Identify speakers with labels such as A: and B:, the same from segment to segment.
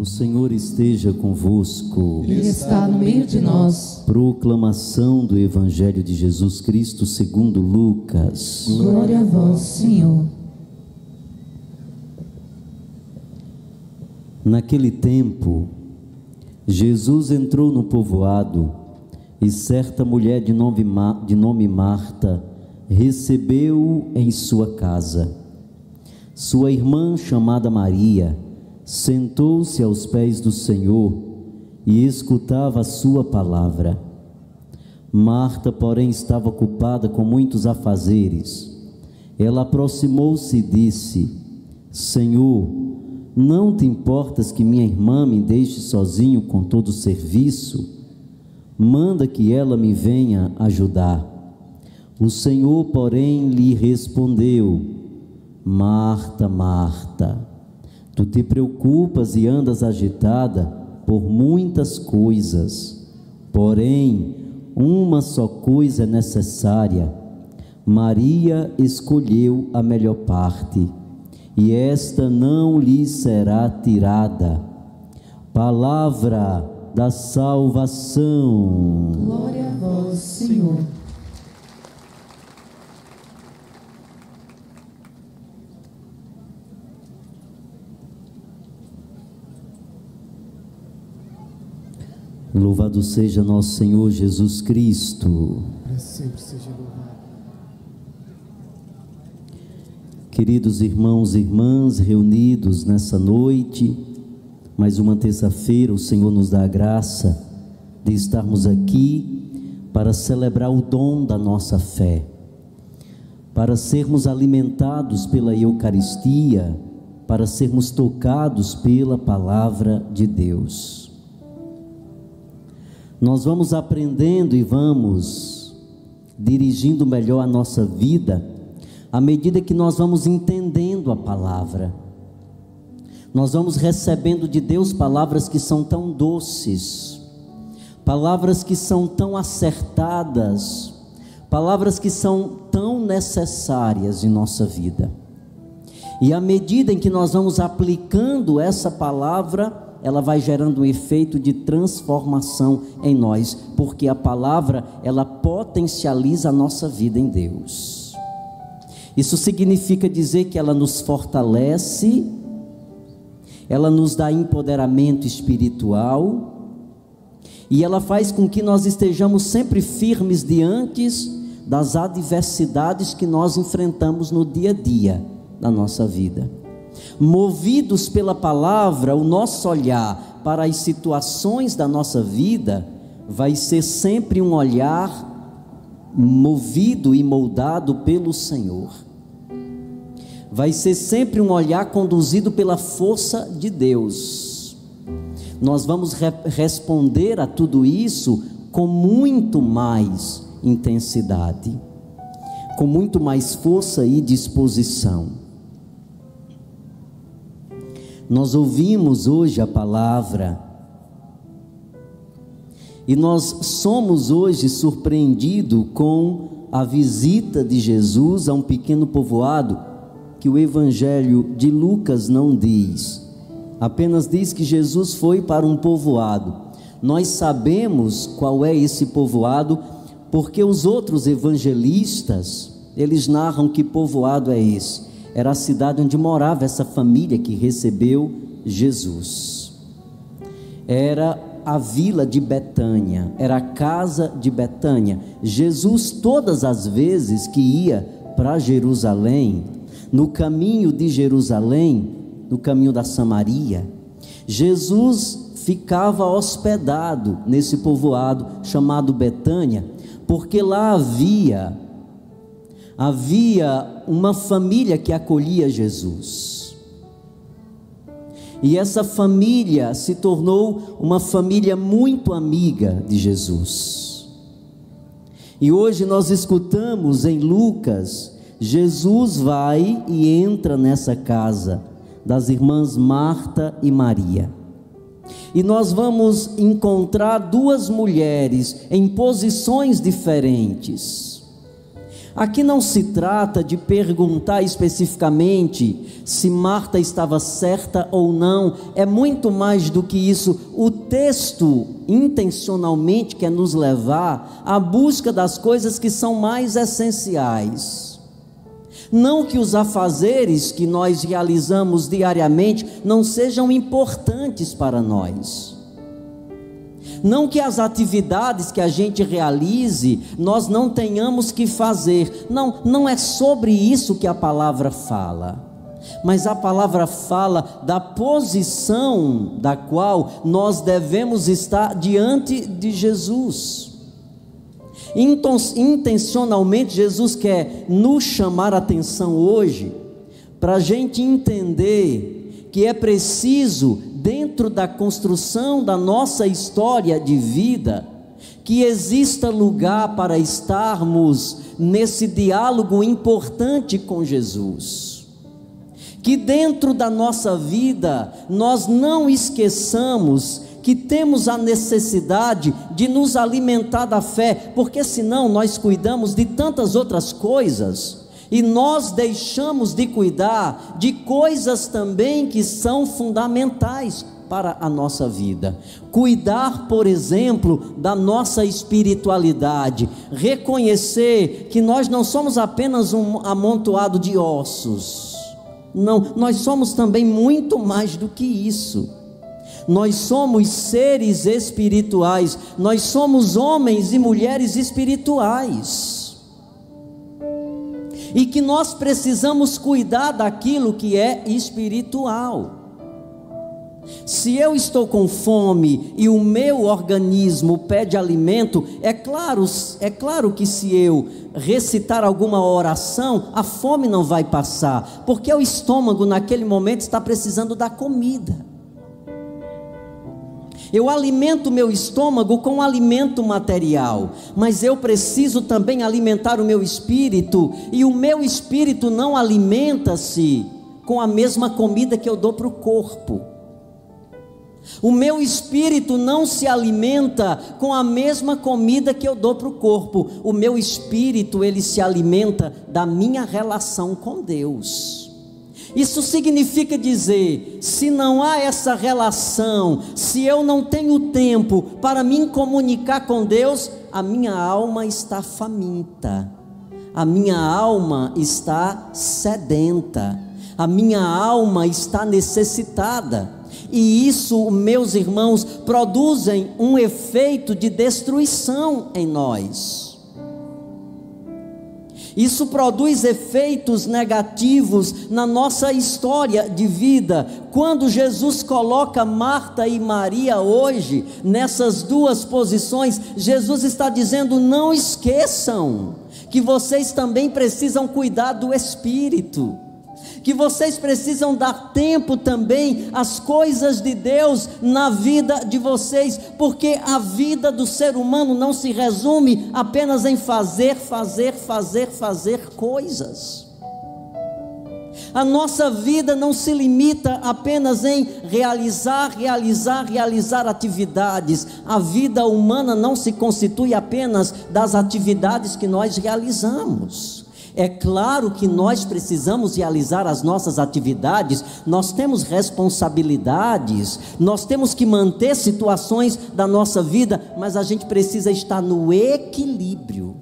A: Senhor esteja convosco.
B: Ele está no meio de nós.
A: Proclamação do Evangelho de Jesus Cristo segundo Lucas.
B: Glória a vós, Senhor.
A: Naquele tempo, Jesus entrou no povoado e certa mulher de nome Marta recebeu-o em sua casa. Sua irmã, chamada Maria, sentou-se aos pés do Senhor e escutava a sua palavra. Marta, porém, estava ocupada com muitos afazeres. Ela aproximou-se e disse: Senhor, não te importas que minha irmã me deixe sozinho com todo o serviço? Manda que ela me venha ajudar. O Senhor, porém, lhe respondeu: Marta, Marta, tu te preocupas e andas agitada por muitas coisas, porém, uma só coisa é necessária. Maria escolheu a melhor parte, e esta não lhe será tirada. Palavra da salvação.
B: Glória a vós, Senhor.
A: Louvado seja nosso Senhor Jesus Cristo.
C: Para sempre seja louvado.
A: Queridos irmãos e irmãs reunidos nessa noite, mais uma terça-feira, o Senhor nos dá a graça de estarmos aqui para celebrar o dom da nossa fé, para sermos alimentados pela Eucaristia, para sermos tocados pela palavra de Deus. Nós vamos aprendendo e vamos dirigindo melhor a nossa vida à medida que nós vamos entendendo a palavra. Nós vamos recebendo de Deus palavras que são tão doces, palavras que são tão acertadas, palavras que são tão necessárias em nossa vida. E à medida em que nós vamos aplicando essa palavra, ela vai gerando um efeito de transformação em nós, porque a palavra, ela potencializa a nossa vida em Deus. Isso significa dizer que ela nos fortalece, ela nos dá empoderamento espiritual, e ela faz com que nós estejamos sempre firmes diante das adversidades que nós enfrentamos no dia a dia da nossa vida. Movidos pela palavra, o nosso olhar para as situações da nossa vida vai ser sempre um olhar movido e moldado pelo Senhor. Vai ser sempre um olhar conduzido pela força de Deus. Nós vamos responder a tudo isso com muito mais intensidade, com muito mais força e disposição. Nós ouvimos hoje a palavra e nós somos hoje surpreendidos com a visita de Jesus a um pequeno povoado que o Evangelho de Lucas não diz, apenas diz que Jesus foi para um povoado. Nós sabemos qual é esse povoado porque os outros evangelistas, eles narram que povoado é esse. Era a cidade onde morava essa família que recebeu Jesus. Era a vila de Betânia, era a casa de Betânia. Jesus, todas as vezes que ia para Jerusalém, no caminho de Jerusalém, no caminho da Samaria, Jesus ficava hospedado nesse povoado chamado Betânia, porque lá havia uma família que acolhia Jesus, e essa família se tornou uma família muito amiga de Jesus. E hoje nós escutamos em Lucas, Jesus vai e entra nessa casa das irmãs Marta e Maria, e nós vamos encontrar duas mulheres em posições diferentes. Aqui não se trata de perguntar especificamente se Marta estava certa ou não, é muito mais do que isso. O texto intencionalmente quer nos levar à busca das coisas que são mais essenciais. Não que os afazeres que nós realizamos diariamente não sejam importantes para nós. Não que as atividades que a gente realize, nós não tenhamos que fazer. Não é sobre isso que a palavra fala. Mas a palavra fala da posição da qual nós devemos estar diante de Jesus. Intencionalmente, Jesus quer nos chamar a atenção hoje, para a gente entender que é preciso, dentro da construção da nossa história de vida, que exista lugar para estarmos nesse diálogo importante com Jesus. Que dentro da nossa vida, nós não esqueçamos que temos a necessidade de nos alimentar da fé, porque senão nós cuidamos de tantas outras coisas, e nós deixamos de cuidar de coisas também que são fundamentais para a nossa vida. Cuidar, por exemplo, da nossa espiritualidade, reconhecer que nós não somos apenas um amontoado de ossos, não, nós somos também muito mais do que isso. Nós somos seres espirituais, nós somos homens e mulheres espirituais, e que nós precisamos cuidar daquilo que é espiritual. Se eu estou com fome e o meu organismo pede alimento, é claro que se eu recitar alguma oração, a fome não vai passar, porque o estômago naquele momento está precisando da comida. Eu alimento o meu estômago com alimento material, mas eu preciso também alimentar o meu espírito, e o meu espírito não alimenta-se com a mesma comida que eu dou para o corpo. O meu espírito não se alimenta com a mesma comida que eu dou para o corpo. O meu espírito, ele se alimenta da minha relação com Deus. Isso significa dizer, se não há essa relação, se eu não tenho tempo para me comunicar com Deus, a minha alma está faminta, a minha alma está sedenta, a minha alma está necessitada. E isso, meus irmãos, produzem um efeito de destruição em nós. Isso produz efeitos negativos na nossa história de vida. Quando Jesus coloca Marta e Maria hoje nessas duas posições, Jesus está dizendo: não esqueçam que vocês também precisam cuidar do espírito, que vocês precisam dar tempo também às coisas de Deus na vida de vocês, porque a vida do ser humano não se resume apenas em fazer coisas. A nossa vida não se limita apenas em realizar atividades. A vida humana não se constitui apenas das atividades que nós realizamos. É claro que nós precisamos realizar as nossas atividades, nós temos responsabilidades, nós temos que manter situações da nossa vida, mas a gente precisa estar no equilíbrio.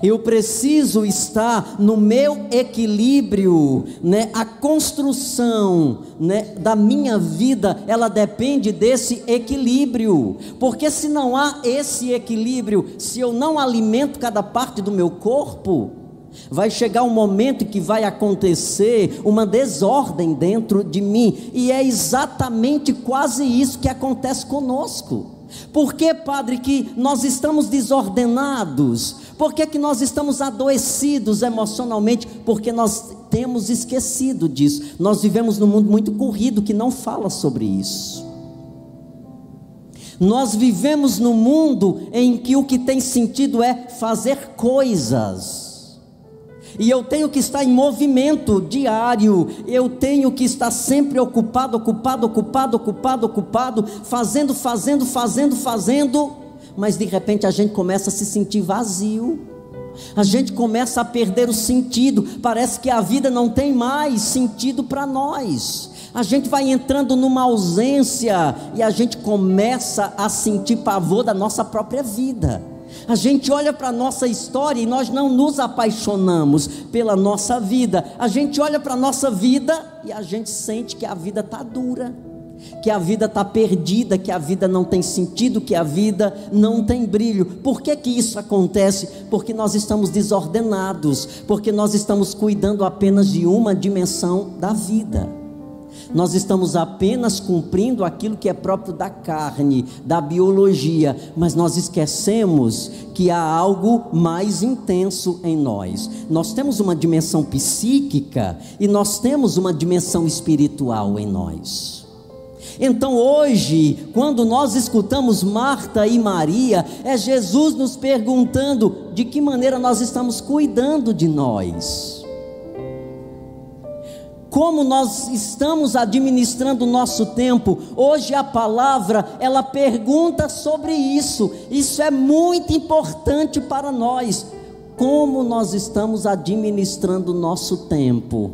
A: Eu preciso estar no meu equilíbrio, né? A construção, né, da minha vida, ela depende desse equilíbrio, porque se não há esse equilíbrio, se eu não alimento cada parte do meu corpo, vai chegar um momento que vai acontecer uma desordem dentro de mim, e é exatamente quase isso que acontece conosco. Por que, Padre, que nós estamos desordenados? Por que nós estamos adoecidos emocionalmente? Porque nós temos esquecido disso. Nós vivemos num mundo muito corrido que não fala sobre isso. Nós vivemos num mundo em que o que tem sentido é fazer coisas. E eu tenho que estar em movimento diário, eu tenho que estar sempre ocupado, fazendo, mas de repente a gente começa a se sentir vazio, a gente começa a perder o sentido, parece que a vida não tem mais sentido para nós, a gente vai entrando numa ausência e a gente começa a sentir pavor da nossa própria vida. A gente olha para a nossa história e nós não nos apaixonamos pela nossa vida. A gente olha para a nossa vida e a gente sente que a vida está dura, que a vida está perdida, que a vida não tem sentido, que a vida não tem brilho. Por que que isso acontece? Porque nós estamos desordenados, porque nós estamos cuidando apenas de uma dimensão da vida. Nós estamos apenas cumprindo aquilo que é próprio da carne, da biologia, mas nós esquecemos que há algo mais intenso em nós. Nós temos uma dimensão psíquica e nós temos uma dimensão espiritual em nós. Então hoje, quando nós escutamos Marta e Maria, é Jesus nos perguntando de que maneira nós estamos cuidando de nós. Como nós estamos administrando o nosso tempo. Hoje a palavra, ela pergunta sobre isso. Isso é muito importante para nós. Como nós estamos administrando o nosso tempo?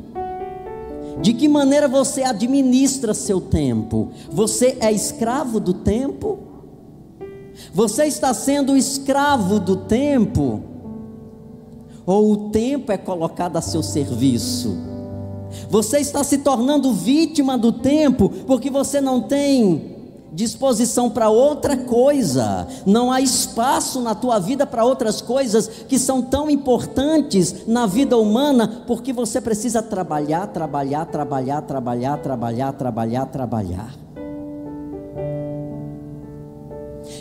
A: De que maneira você administra seu tempo? Você é escravo do tempo? Você está sendo escravo do tempo? Ou o tempo é colocado a seu serviço? Você está se tornando vítima do tempo, porque você não tem disposição para outra coisa, não há espaço na tua vida para outras coisas que são tão importantes na vida humana, porque você precisa trabalhar.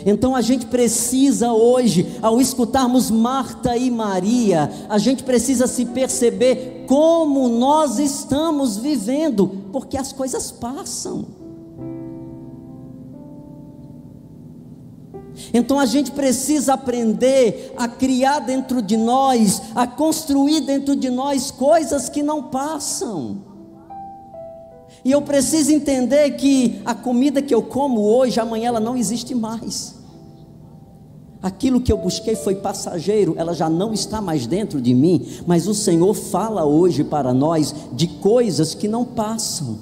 A: Então a gente precisa hoje, ao escutarmos Marta e Maria, a gente precisa se perceber como nós estamos vivendo, porque as coisas passam. Então a gente precisa aprender a criar dentro de nós, a construir dentro de nós coisas que não passam. E eu preciso entender que a comida que eu como hoje, amanhã ela não existe mais. Aquilo que eu busquei foi passageiro, ela já não está mais dentro de mim, mas o Senhor fala hoje para nós de coisas que não passam.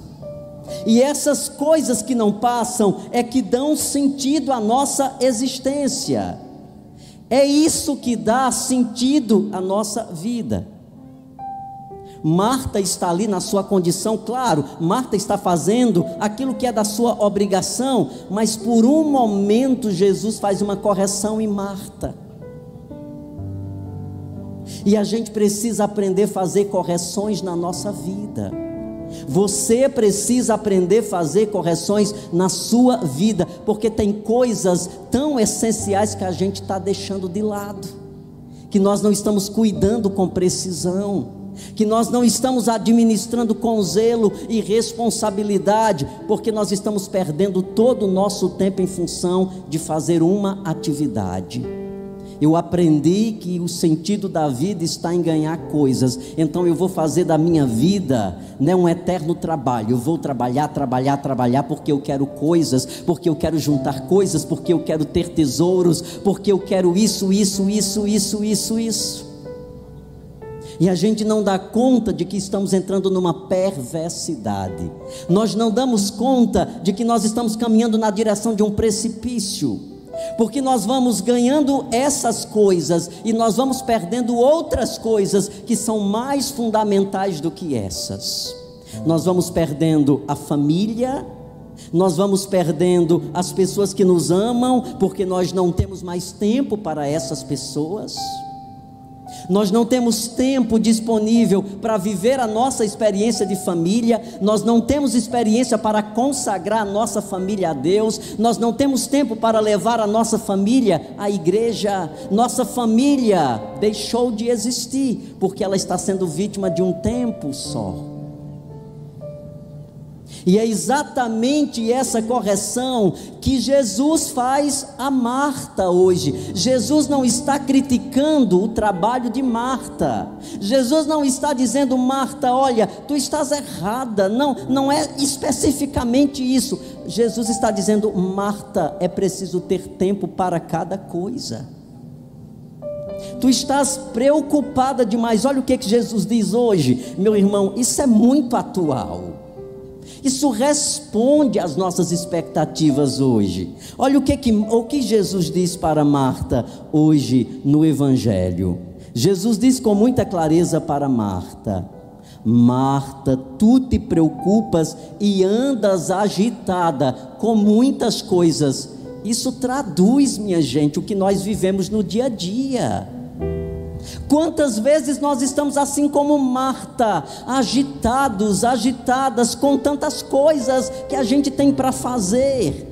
A: E essas coisas que não passam é que dão sentido à nossa existência. É isso que dá sentido à nossa vida. Marta está ali na sua condição, claro, Marta está fazendo aquilo que é da sua obrigação, mas por um momento Jesus faz uma correção em Marta. E a gente precisa aprender a fazer correções na nossa vida. Você precisa aprender a fazer correções na sua vida, porque tem coisas tão essenciais que a gente está deixando de lado, que nós não estamos cuidando com precisão, que nós não estamos administrando com zelo e responsabilidade, porque nós estamos perdendo todo o nosso tempo em função de fazer uma atividade. Eu aprendi que o sentido da vida está em ganhar coisas, então eu vou fazer da minha vida, um eterno trabalho. Eu vou trabalhar, porque eu quero coisas, porque eu quero juntar coisas, porque eu quero ter tesouros, porque eu quero isso. E a gente não dá conta de que estamos entrando numa perversidade. Nós não damos conta de que nós estamos caminhando na direção de um precipício, porque nós vamos ganhando essas coisas e nós vamos perdendo outras coisas que são mais fundamentais do que essas. Nós vamos perdendo a família, nós vamos perdendo as pessoas que nos amam, porque nós não temos mais tempo para essas pessoas. Nós não temos tempo disponível para viver a nossa experiência de família, nós não temos experiência para consagrar a nossa família a Deus, nós não temos tempo para levar a nossa família à igreja. Nossa família deixou de existir, porque ela está sendo vítima de um tempo só. E é exatamente essa correção que Jesus faz a Marta hoje. Jesus não está criticando o trabalho de Marta. Jesus não está dizendo: Marta, olha, tu estás errada. Não é especificamente isso. Jesus está dizendo: Marta, é preciso ter tempo para cada coisa. Tu estás preocupada demais. Olha o que Jesus diz hoje, meu irmão, isso é muito atual. Isso responde às nossas expectativas hoje. Olha o que Jesus diz para Marta hoje no Evangelho. Jesus diz com muita clareza para Marta: Marta, tu te preocupas e andas agitada com muitas coisas. Isso traduz, minha gente, o que nós vivemos no dia a dia. Quantas vezes nós estamos assim como Marta, agitadas com tantas coisas que a gente tem para fazer,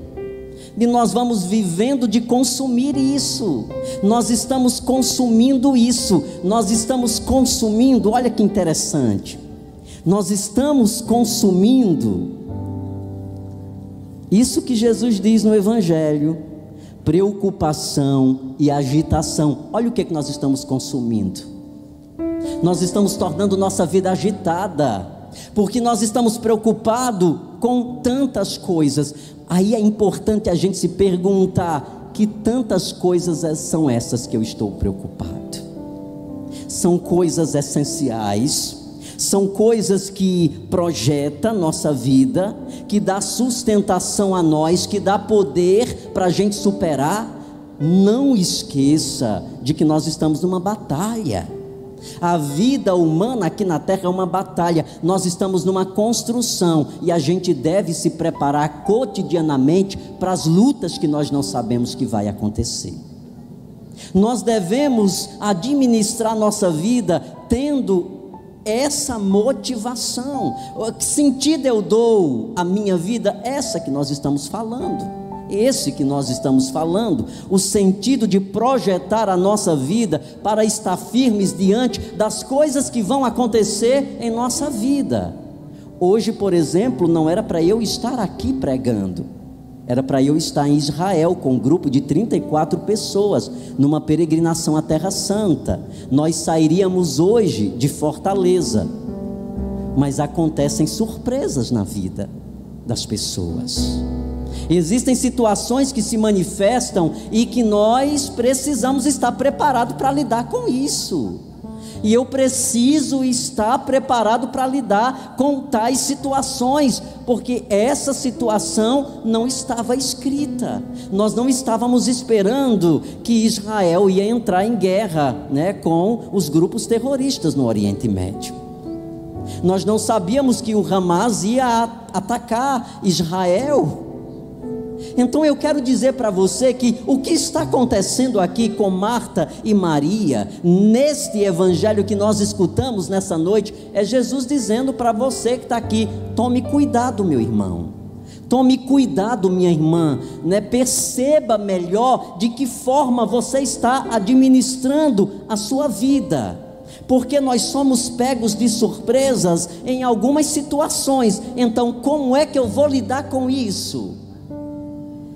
A: e nós vamos vivendo de consumir isso, nós estamos consumindo isso, olha que interessante, nós estamos consumindo isso que Jesus diz no Evangelho: preocupação e agitação. Olha o que nós estamos consumindo. Nós estamos tornando nossa vida agitada, porque nós estamos preocupados com tantas coisas. Aí é importante a gente se perguntar: que tantas coisas são essas que eu estou preocupado? São coisas essenciais, são coisas que projetam nossa vida, que dá sustentação a nós, que dá poder para a gente superar. Não esqueça de que nós estamos numa batalha. A vida humana aqui na terra é uma batalha. Nós estamos numa construção e a gente deve se preparar cotidianamente para as lutas que nós não sabemos que vai acontecer. Nós devemos administrar nossa vida tendo essa motivação. Que sentido eu dou à minha vida? Esse que nós estamos falando, o sentido de projetar a nossa vida para estar firmes diante das coisas que vão acontecer em nossa vida. Hoje, por exemplo, não era para eu estar aqui pregando, era para eu estar em Israel com um grupo de 34 pessoas, numa peregrinação à Terra Santa. Nós sairíamos hoje de Fortaleza, mas acontecem surpresas na vida das pessoas. Existem situações que se manifestam e que nós precisamos estar preparados para lidar com isso. E eu preciso estar preparado para lidar com tais situações, porque essa situação não estava escrita. Nós não estávamos esperando que Israel ia entrar em guerra, com os grupos terroristas no Oriente Médio. Nós não sabíamos que o Hamas ia atacar Israel. Então eu quero dizer para você que o que está acontecendo aqui com Marta e Maria, neste evangelho que nós escutamos nessa noite, é Jesus dizendo para você que está aqui: tome cuidado, meu irmão, tome cuidado, minha irmã, perceba melhor de que forma você está administrando a sua vida, porque nós somos pegos de surpresas em algumas situações. Então como é que eu vou lidar com isso?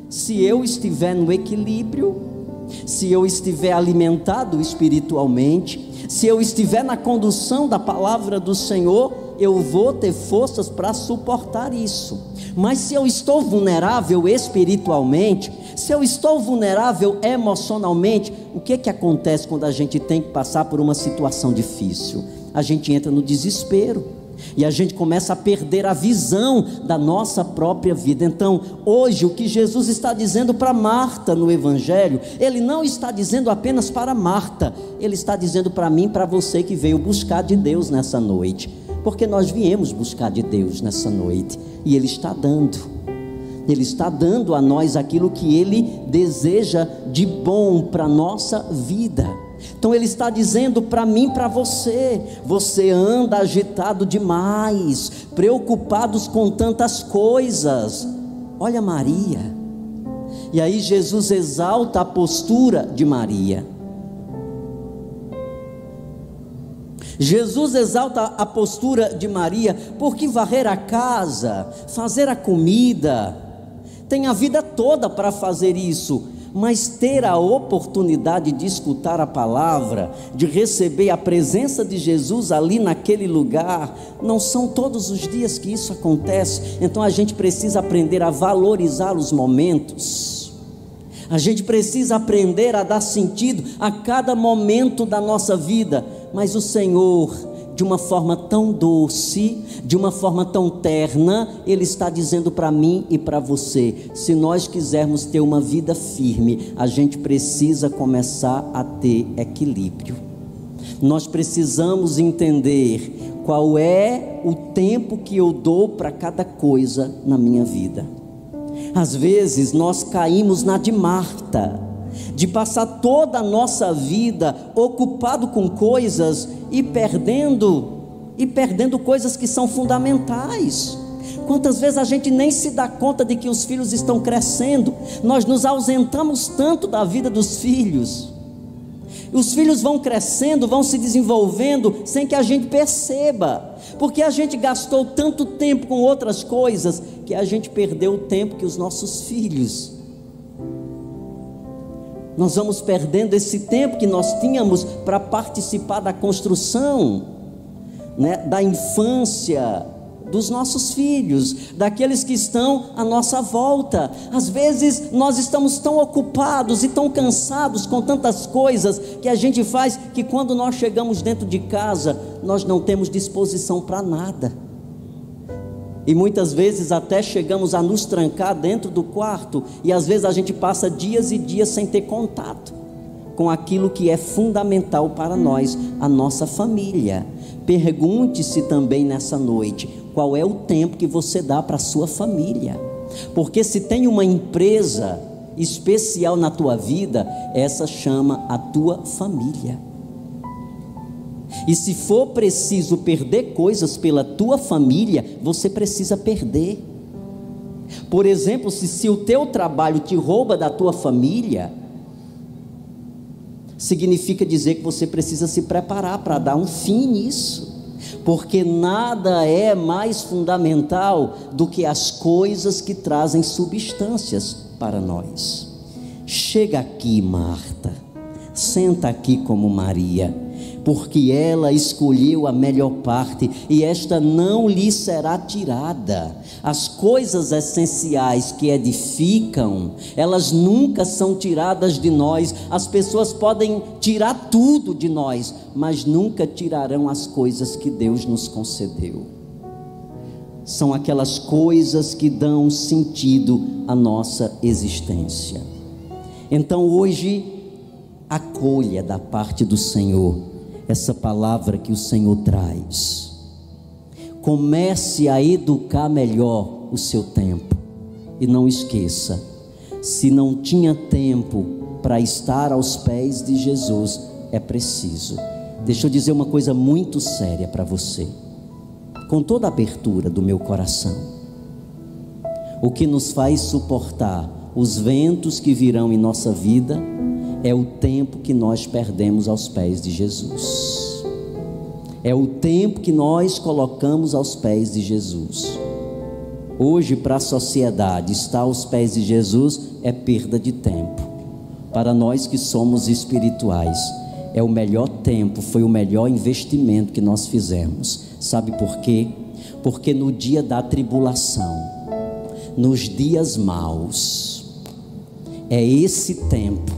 A: Se eu estiver no equilíbrio, se eu estiver alimentado espiritualmente, se eu estiver na condução da palavra do Senhor, eu vou ter forças para suportar isso. Mas se eu estou vulnerável espiritualmente, se eu estou vulnerável emocionalmente, o que acontece quando a gente tem que passar por uma situação difícil? A gente entra no desespero. E a gente começa a perder a visão da nossa própria vida. Então, hoje, o que Jesus está dizendo para Marta no Evangelho, Ele não está dizendo apenas para Marta, Ele está dizendo para mim, para você que veio buscar de Deus nessa noite, porque nós viemos buscar de Deus nessa noite, e Ele está dando a nós aquilo que Ele deseja de bom para a nossa vida. Então Ele está dizendo para mim, para você: você anda agitado demais, preocupados com tantas coisas. Olha Maria. E aí Jesus exalta a postura de Maria. Jesus exalta a postura de Maria, porque varrer a casa, fazer a comida, tem a vida toda para fazer isso, mas ter a oportunidade de escutar a palavra, de receber a presença de Jesus ali naquele lugar, não são todos os dias que isso acontece. Então a gente precisa aprender a valorizar os momentos, a gente precisa aprender a dar sentido a cada momento da nossa vida. Mas o Senhor, de uma forma tão doce, de uma forma tão terna, Ele está dizendo para mim e para você: se nós quisermos ter uma vida firme, a gente precisa começar a ter equilíbrio. Nós precisamos entender qual é o tempo que eu dou para cada coisa na minha vida. Às vezes nós caímos na de Marta, de passar toda a nossa vida ocupado com coisas e perdendo coisas que são fundamentais. Quantas vezes a gente nem se dá conta de que os filhos estão crescendo, nós nos ausentamos tanto da vida dos filhos. Os filhos vão crescendo, vão se desenvolvendo sem que a gente perceba, porque a gente gastou tanto tempo com outras coisas que a gente perdeu o tempo que os nossos filhos. Nós vamos perdendo esse tempo que nós tínhamos para participar da construção, da infância dos nossos filhos, daqueles que estão à nossa volta. Às vezes nós estamos tão ocupados e tão cansados com tantas coisas que a gente faz, que quando nós chegamos dentro de casa, nós não temos disposição para nada. E muitas vezes até chegamos a nos trancar dentro do quarto, e às vezes a gente passa dias e dias sem ter contato com aquilo que é fundamental para nós, a nossa família. Pergunte-se também nessa noite, qual é o tempo que você dá para a sua família? Porque se tem uma empresa especial na tua vida, essa chama a tua família. E se for preciso perder coisas pela tua família, você precisa perder. Por exemplo, se o teu trabalho te rouba da tua família, significa dizer que você precisa se preparar para dar um fim nisso, porque nada é mais fundamental do que as coisas que trazem substâncias para nós. Chega aqui, Marta, senta aqui como Maria, porque ela escolheu a melhor parte, e esta não lhe será tirada. As coisas essenciais que edificam, elas nunca são tiradas de nós. As pessoas podem tirar tudo de nós, mas nunca tirarão as coisas que Deus nos concedeu. São aquelas coisas que dão sentido à nossa existência. Então hoje, acolha da parte do Senhor essa palavra que o Senhor traz. Comece a educar melhor o seu tempo, e não esqueça, se não tinha tempo para estar aos pés de Jesus, é preciso. Deixa eu dizer uma coisa muito séria para você, com toda a abertura do meu coração. O que nos faz suportar os ventos que virão em nossa vida é o tempo que nós perdemos aos pés de Jesus. É o tempo que nós colocamos aos pés de Jesus. Hoje, para a sociedade, estar aos pés de Jesus é perda de tempo. Para nós que somos espirituais, é o melhor tempo, foi o melhor investimento que nós fizemos. Sabe por quê? Porque no dia da tribulação, nos dias maus, é esse tempo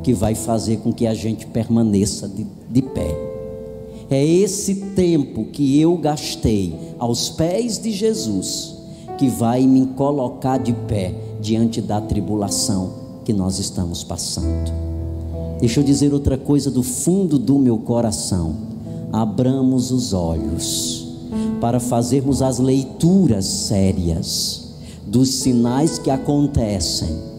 A: que vai fazer com que a gente permaneça de pé. É esse tempo que eu gastei aos pés de Jesus que vai me colocar de pé diante da tribulação que nós estamos passando. Deixa eu dizer outra coisa do fundo do meu coração: abramos os olhos para fazermos as leituras sérias dos sinais que acontecem.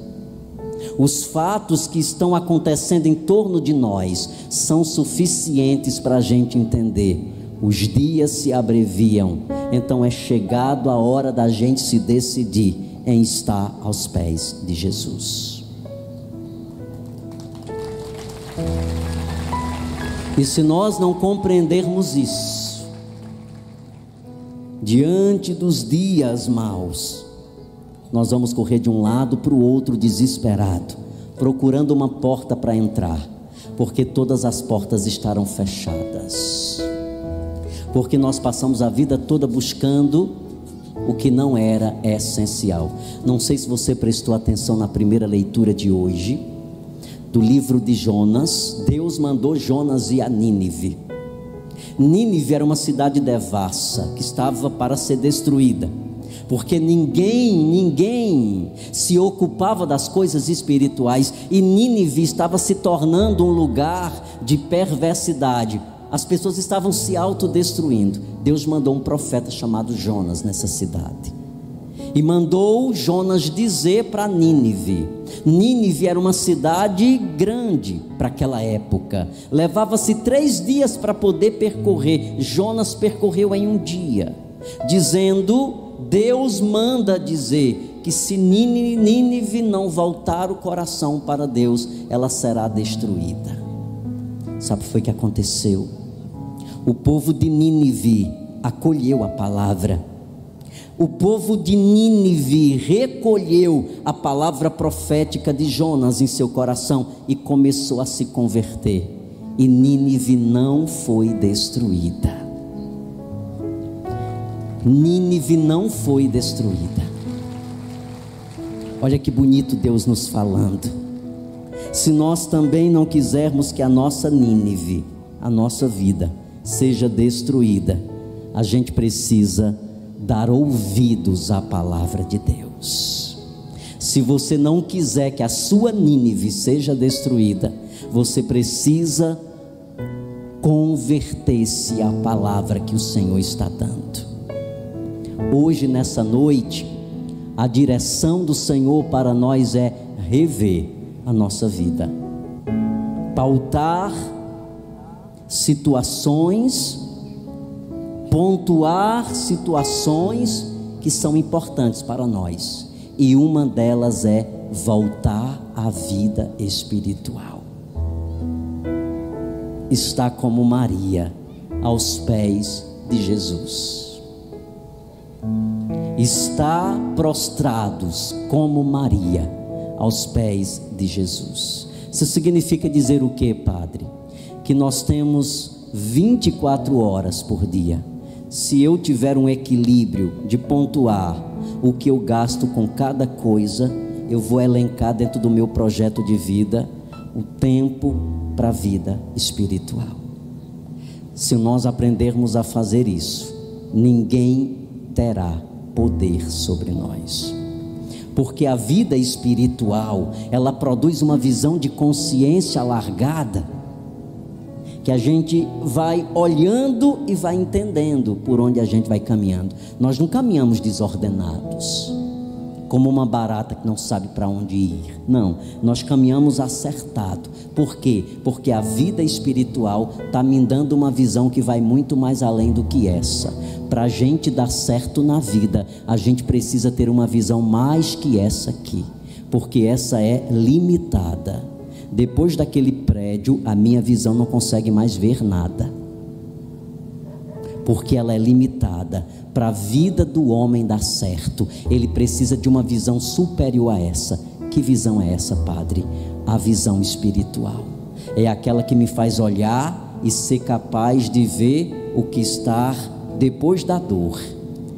A: Os fatos que estão acontecendo em torno de nós são suficientes para a gente entender. Os dias se abreviam, então é chegado a hora da gente se decidir em estar aos pés de Jesus. E se nós não compreendermos isso, diante dos dias maus, nós vamos correr de um lado para o outro desesperado, procurando uma porta para entrar, porque todas as portas estarão fechadas, porque nós passamos a vida toda buscando o que não era essencial. Não sei se você prestou atenção na primeira leitura de hoje, do livro de Jonas. Deus mandou Jonas ir a Nínive. Nínive era uma cidade devassa, que estava para ser destruída, porque ninguém se ocupava das coisas espirituais, e Nínive estava se tornando um lugar de perversidade. As pessoas estavam se autodestruindo. Deus mandou um profeta chamado Jonas nessa cidade, e mandou Jonas dizer para Nínive. Nínive era uma cidade grande para aquela época, levava-se 3 dias para poder percorrer. Jonas percorreu em um dia, dizendo: Deus manda dizer que se Nínive não voltar o coração para Deus, ela será destruída. Sabe o que foi que aconteceu? O povo de Nínive acolheu a palavra. O povo de Nínive recolheu a palavra profética de Jonas em seu coração e começou a se converter. E Nínive não foi destruída. Nínive não foi destruída. Olha que bonito Deus nos falando. Se nós também não quisermos que a nossa Nínive, a nossa vida, seja destruída, a gente precisa dar ouvidos à palavra de Deus. Se você não quiser que a sua Nínive seja destruída, você precisa converter-se à palavra que o Senhor está dando. Hoje, nessa noite, a direção do Senhor para nós é rever a nossa vida, pautar situações, pontuar situações que são importantes para nós, e uma delas é voltar à vida espiritual. Está como Maria aos pés de Jesus, está prostrados como Maria aos pés de Jesus. Isso significa dizer o que, Padre? Que nós temos 24 horas por dia. Se eu tiver um equilíbrio de pontuar o que eu gasto com cada coisa, eu vou elencar dentro do meu projeto de vida o tempo para a vida espiritual. Se nós aprendermos a fazer isso, ninguém terá poder sobre nós, porque a vida espiritual, ela produz uma visão de consciência alargada, que a gente vai olhando e vai entendendo por onde a gente vai caminhando. Nós não caminhamos desordenados, como uma barata que não sabe para onde ir. Não, nós caminhamos acertado. Por quê? Porque a vida espiritual está me dando uma visão que vai muito mais além do que essa. Para a gente dar certo na vida, a gente precisa ter uma visão mais que essa aqui, porque essa é limitada. Depois daquele prédio, a minha visão não consegue mais ver nada, porque ela é limitada. Para a vida do homem dar certo, ele precisa de uma visão superior a essa. Que visão é essa, Padre? A visão espiritual. É aquela que me faz olhar e ser capaz de ver o que está depois da dor,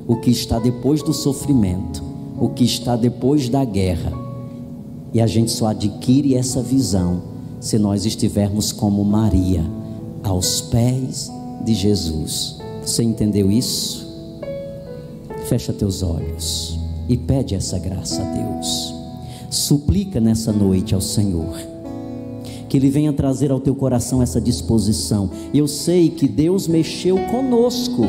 A: o que está depois do sofrimento, o que está depois da guerra. E a gente só adquire essa visão se nós estivermos como Maria, aos pés de Jesus. Você entendeu isso? Fecha teus olhos e pede essa graça a Deus. Suplica nessa noite ao Senhor que Ele venha trazer ao teu coração essa disposição. Eu sei que Deus mexeu conosco,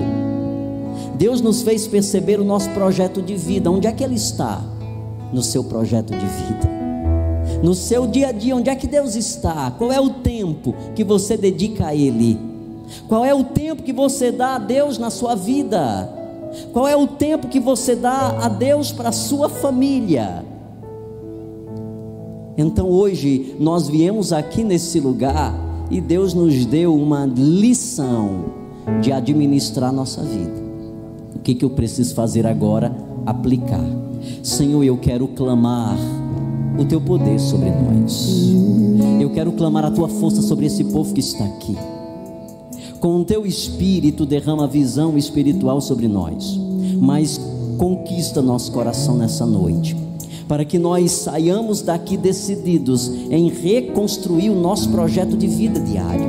A: Deus nos fez perceber o nosso projeto de vida. Onde é que Ele está no seu projeto de vida? No seu dia a dia, onde é que Deus está? Qual é o tempo que você dedica a Ele? Qual é o tempo que você dá a Deus na sua vida? Qual é o tempo que você dá a Deus para a sua família? Então hoje nós viemos aqui nesse lugar e Deus nos deu uma lição de administrar a nossa vida. O que eu preciso fazer agora? Aplicar. Senhor, eu quero clamar o teu poder sobre nós. Eu quero clamar a tua força sobre esse povo que está aqui. Com o teu espírito derrama visão espiritual sobre nós, mas conquista nosso coração nessa noite, para que nós saiamos daqui decididos em reconstruir o nosso projeto de vida diário.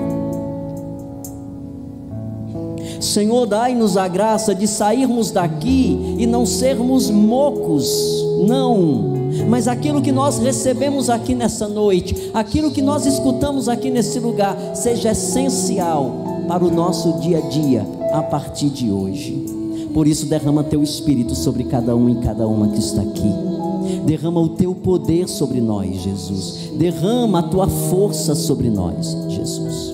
A: Senhor, dai-nos a graça de sairmos daqui e não sermos mocos, não, mas aquilo que nós recebemos aqui nessa noite, aquilo que nós escutamos aqui nesse lugar, seja essencial para o nosso dia a dia, a partir de hoje. Por isso derrama teu Espírito sobre cada um e cada uma que está aqui. Derrama o teu poder sobre nós, Jesus. Derrama a tua força sobre nós, Jesus.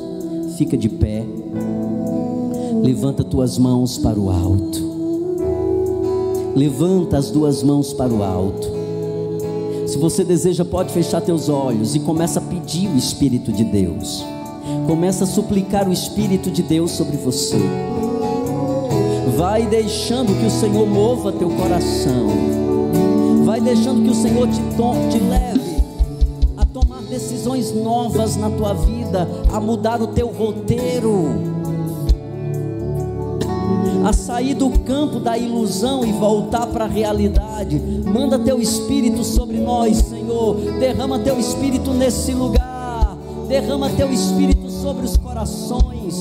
A: Fica de pé. Levanta tuas mãos para o alto. Levanta as duas mãos para o alto. Se você deseja, pode fechar teus olhos e começa a pedir o Espírito de Deus. Começa a suplicar o Espírito de Deus sobre você. Vai deixando que o Senhor mova teu coração. Vai deixando que o Senhor te leve a tomar decisões novas na tua vida, a mudar o teu roteiro, a sair do campo da ilusão e voltar para a realidade. Manda teu Espírito sobre nós, Senhor. Derrama teu Espírito nesse lugar. Derrama teu Espírito sobre os corações.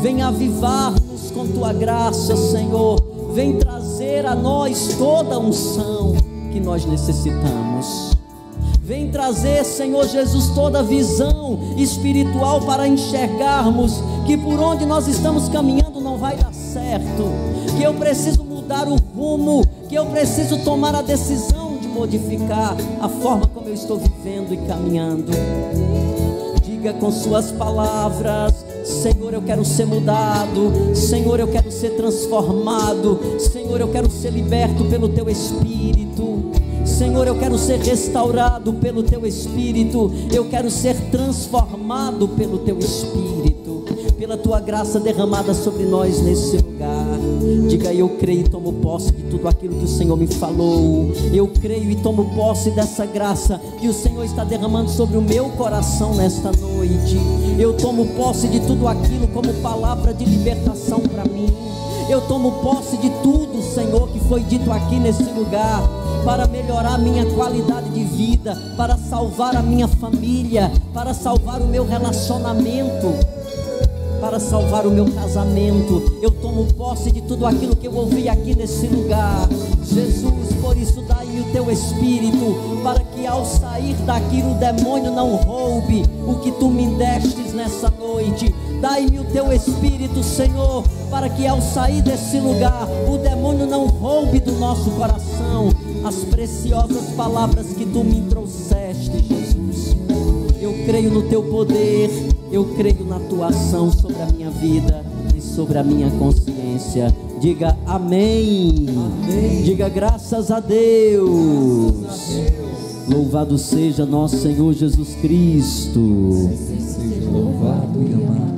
A: Vem avivar-nos com tua graça, Senhor. Vem trazer a nós toda a unção que nós necessitamos. Vem trazer, Senhor Jesus, toda a visão espiritual para enxergarmos que por onde nós estamos caminhando não vai dar certo, que eu preciso mudar o rumo, que eu preciso tomar a decisão de modificar a forma como eu estou vivendo e caminhando. Diga com suas palavras: Senhor, eu quero ser mudado. Senhor, eu quero ser transformado. Senhor, eu quero ser liberto pelo teu Espírito. Senhor, eu quero ser restaurado pelo teu Espírito. Eu quero ser transformado pelo teu Espírito, pela tua graça derramada sobre nós nesse lugar. Diga: eu creio e tomo posse de tudo aquilo que o Senhor me falou. Eu creio e tomo posse dessa graça que o Senhor está derramando sobre o meu coração nesta noite. Eu tomo posse de tudo aquilo como palavra de libertação para mim. Eu tomo posse de tudo, Senhor, que foi dito aqui nesse lugar, para melhorar a minha qualidade de vida, para salvar a minha família, para salvar o meu relacionamento, para salvar o meu casamento. Eu tomo posse de tudo aquilo que eu ouvi aqui nesse lugar, Jesus. Por isso dai-me o teu Espírito, para que ao sair daqui o demônio não roube o que tu me destes nessa noite. Dai-me o teu Espírito, Senhor, para que ao sair desse lugar o demônio não roube do nosso coração as preciosas palavras que tu me trouxeste, Jesus. Eu creio no teu poder, eu creio na tua ação sobre a minha vida e sobre a minha consciência. Diga amém. Amém. Diga graças a Deus. Louvado seja nosso Senhor Jesus Cristo.
B: Seja louvado e amado.